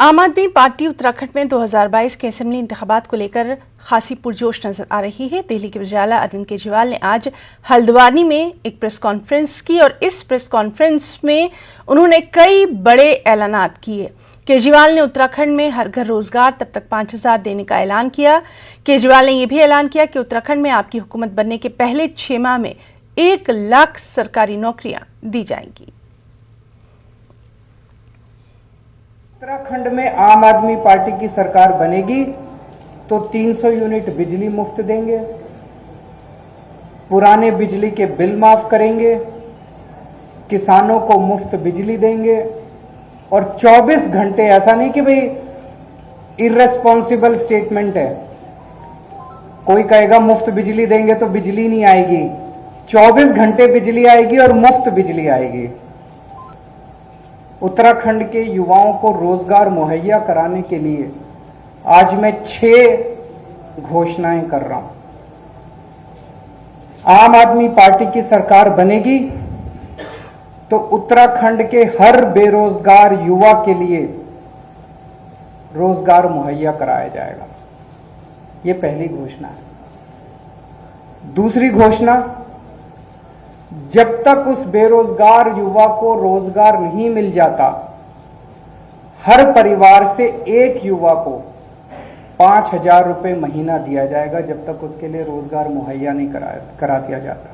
आम आदमी पार्टी उत्तराखंड में 2022 के असेंबली इंतखाबात को लेकर खासी पुरजोश नजर आ रही है। दिल्ली के वज़ीर-ए-आला अरविंद केजरीवाल ने आज हल्द्वानी में एक प्रेस कॉन्फ्रेंस की और इस प्रेस कॉन्फ्रेंस में उन्होंने कई बड़े ऐलानात किए। केजरीवाल ने उत्तराखंड में हर घर रोजगार तब तक 5,000 देने का ऐलान किया। केजरीवाल ने यह भी ऐलान किया कि उत्तराखंड में आपकी हुकूमत बनने के पहले 6 माह में 1 लाख सरकारी नौकरियां दी जाएंगी। उत्तराखंड में आम आदमी पार्टी की सरकार बनेगी तो 300 यूनिट बिजली मुफ्त देंगे, पुराने बिजली के बिल माफ करेंगे, किसानों को मुफ्त बिजली देंगे और 24 घंटे, ऐसा नहीं कि भाई इर्रेस्पॉन्सिबल स्टेटमेंट है, कोई कहेगा मुफ्त बिजली देंगे तो बिजली नहीं आएगी। 24 घंटे बिजली आएगी और मुफ्त बिजली आएगी। उत्तराखंड के युवाओं को रोजगार मुहैया कराने के लिए आज मैं 6 घोषणाएं कर रहा हूं। आम आदमी पार्टी की सरकार बनेगी तो उत्तराखंड के हर बेरोजगार युवा के लिए रोजगार मुहैया कराया जाएगा। यह पहली घोषणा है। दूसरी घोषणा, जब तक उस बेरोजगार युवा को रोजगार नहीं मिल जाता, हर परिवार से एक युवा को 5,000 रुपए महीना दिया जाएगा जब तक उसके लिए रोजगार मुहैया नहीं करा दिया जाता।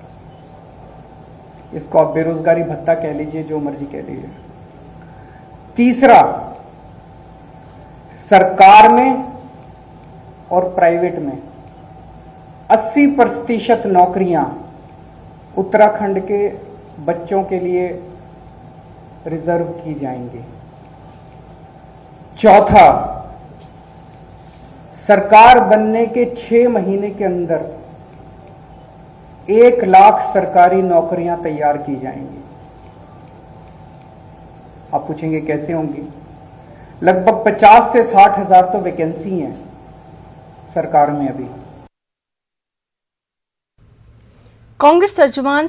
इसको आप बेरोजगारी भत्ता कह लीजिए, जो मर्जी कह लीजिए। तीसरा, सरकार में और प्राइवेट में 80% नौकरियां उत्तराखंड के बच्चों के लिए रिजर्व की जाएंगी। चौथा, सरकार बनने के 6 महीने के अंदर 1 लाख सरकारी नौकरियां तैयार की जाएंगी। आप पूछेंगे कैसे होंगी? लगभग 50 से 60 हजार तो वैकेंसी हैं सरकार में अभी। कांग्रेस तर्जुमान